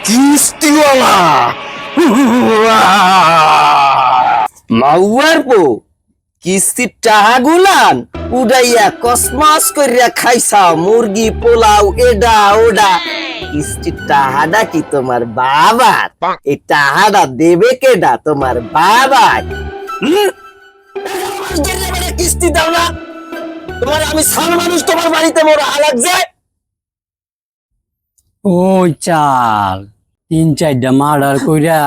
কিস্তিওয়ালা মাউয়ার পো কিস্তির টাহা গুলান উড়াইয়া কসমাস করিয়া খাইছাও মুরগি পোলাও এডা ওডা কিস্তির টাহাডা কি তোমার বাবার? এই টাহাডা দেবে কেডা? তোমার বাবা। কিস্তি দাও না, তোমার আমি সাল মানুষ, তোমার বাড়িতে মোর আলাগ যায়। ওই চাল 3-4টা মার্ডার কইরা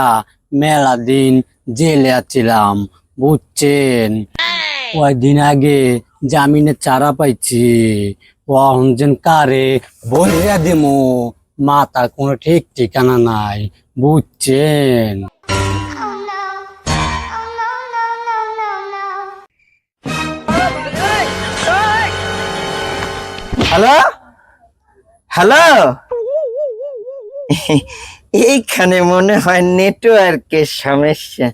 মেলা দিন জেলে আছিলাম বুঝছেন। কয়েকদিন আগে জামিনে চারা পাইছি, যেন কারে বলিয়া দেমো মাথার কোনো ঠিক ঠিকানা নাই বুঝছেন। হ্যালো হ্যালো, এইখানে মনে হয় নেটওয়ার্কের সমস্যা।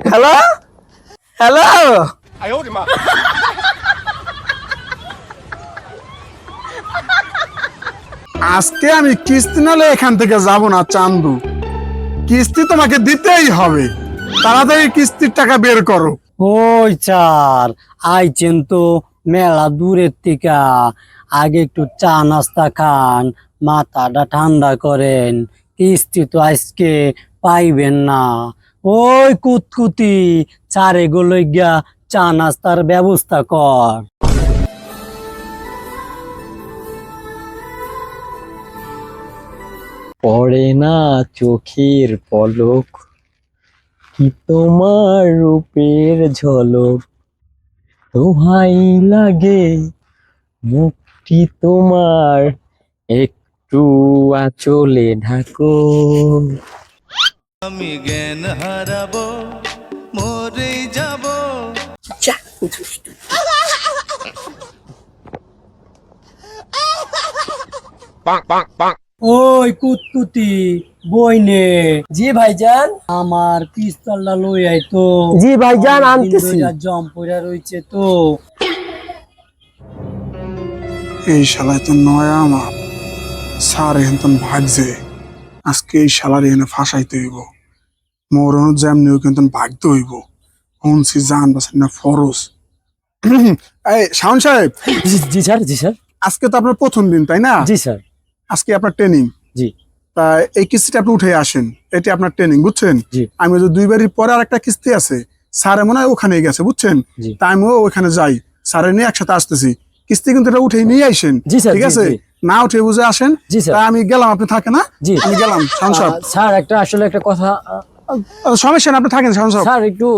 হ্যালো হ্যালো, আজকে আমি কিস্তি নালে এখান থেকে যাব না চান্দু, কিস্তি তোমাকে দিতেই হবে। তাড়াতাড়ি কিস্তির টাকা বের করো। ওই চার আইছেন তো মেলা দূরের থেকে, আগে একটু চা নাস্তা খান, মাথাটা ঠান্ডা করেন। কিস্তি তো আজকে পাইবেন না। ওই কুতকুতি চারে গুলো গিয়া চা নাস্তার ব্যবস্থা কর। পড়ে না চোখের পলক, কি তোমার রূপের ঝলক, দোহাই লাগে মুক্তি তোমার, একটু আঁচলে ঢাকো। আমি জ্ঞান হারাবো, মরে যাব। ওই কুতকুতি বইনে জি ভাইজান, আমার পিস্তলটা লই আই তো। জি ভাইজান, আনতেছি। জম পড়া রইছে তো। এই শালায় তো নয়া আমার স্যার এখন ভাগছে, আজকে এই শালার এখানে ফাঁসাইতে হইব। মরণ যেমনিও কিন্তু ভাগতে হইব। শুনছি জান বাঁচান না ফরজ। এই শাওন সাহেব, জি স্যার। জি স্যার। আজকে তো আপনার প্রথম দিন তাই না? জি স্যার। আজকে আপনার ট্রেনিং। জি। তা এই কিস্তিটা আপনি উঠে আসেন, এটা আপনার ট্রেনিং বুঝছেন। জি। আমি যে 2 বাড়ির পরে আর একটা কিস্তি আছে, স্যারে মনে হয় ওখানে গেছে বুঝছেন। জি। তা আমিও ওখানে যাই, স্যারে নিয়ে একসাথে আসতেছি। কিস্তি কিন্তু এটা উঠে নিয়ে আসেন, জি স্যার, ঠিক জি, আছে? জি। না উঠে বুঝে আসেন। জি স্যার। তা আমি গেলাম, আপনি থাকেন না? জি। আমি গেলাম শাওন সাহেব। স্যার একটা আসলে একটা কথা, সমস্যা না, আপনি থাকেন শাওন সাহেব। স্যার একটু